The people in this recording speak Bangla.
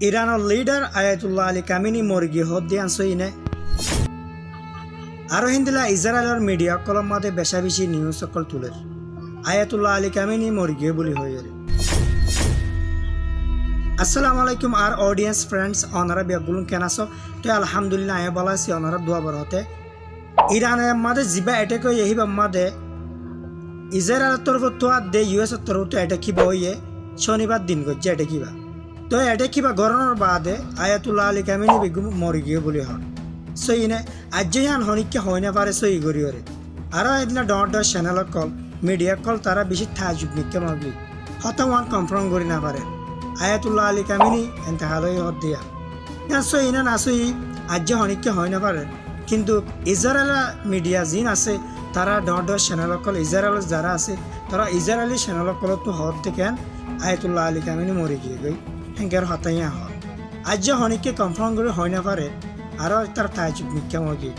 ইরানের লিডার আয়াতুল্লাহ আলী কামিনী মর্গি হদ্দিয়ান সইনে আরো হিন্দিলা ইসরায়েলের মিডিয়া কলম মাদে বেশা বেশি নিউজ সকল তুলের আয়াতুল্লাহ আলী কামিনী মর্গি বলি হয়ে আসসালামু আলাইকুম আর অডিয়েন্স ফ্রেন্ডস অনারা বিয়াগুলুন কেন আছো তো আলহামদুলিল্লাহ আয়া বলা আছি অনারা দোয়া বড় হতে ইরানের মাদে জিবা অ্যাটাক হয়ে এই মাদে ইসরায়েলের তরফ তো দে ইউএসের তরফ তো অ্যাটাক কিবা হইয়ে শনিবার দিন করছে অ্যাটাক কিবা তো এটা কিবা গরমের বাদে আয়াতুল্লাহ আলী কামিনী বেগম মরি গিয়ে বলি হন সই নে আজ ইয়ান হনিকে হয় না পারে সই করি ওরে আরও এদিন ডর চ্যানেল কল মিডিয়া কল তারা বেশি থাজুব নিকে মাগি হতাম ওয়ান কনফার্ম করি না পারে আয়াতুল্লাহ আলী কামিনী এনতে হালই হত দিয়া সই না না সই আজ হনিকে হয় না পারে কিন্তু ইসরায়েলের মিডিয়া জিন আছে তারা ডর চ্যানেল কল ইসরায়েলের যারা আছে তারা ইসরায়েলি চ্যানেল কলত তো হত দেখেন আয়াতুল্লাহ আলী কামিনী মরি গিয়ে গই হেঙ্গের হতাইয়া হয় আজ যে হনিকে কনফার্ম করে হয় না পারে আরও তার তাজুব নিক্ষা মগি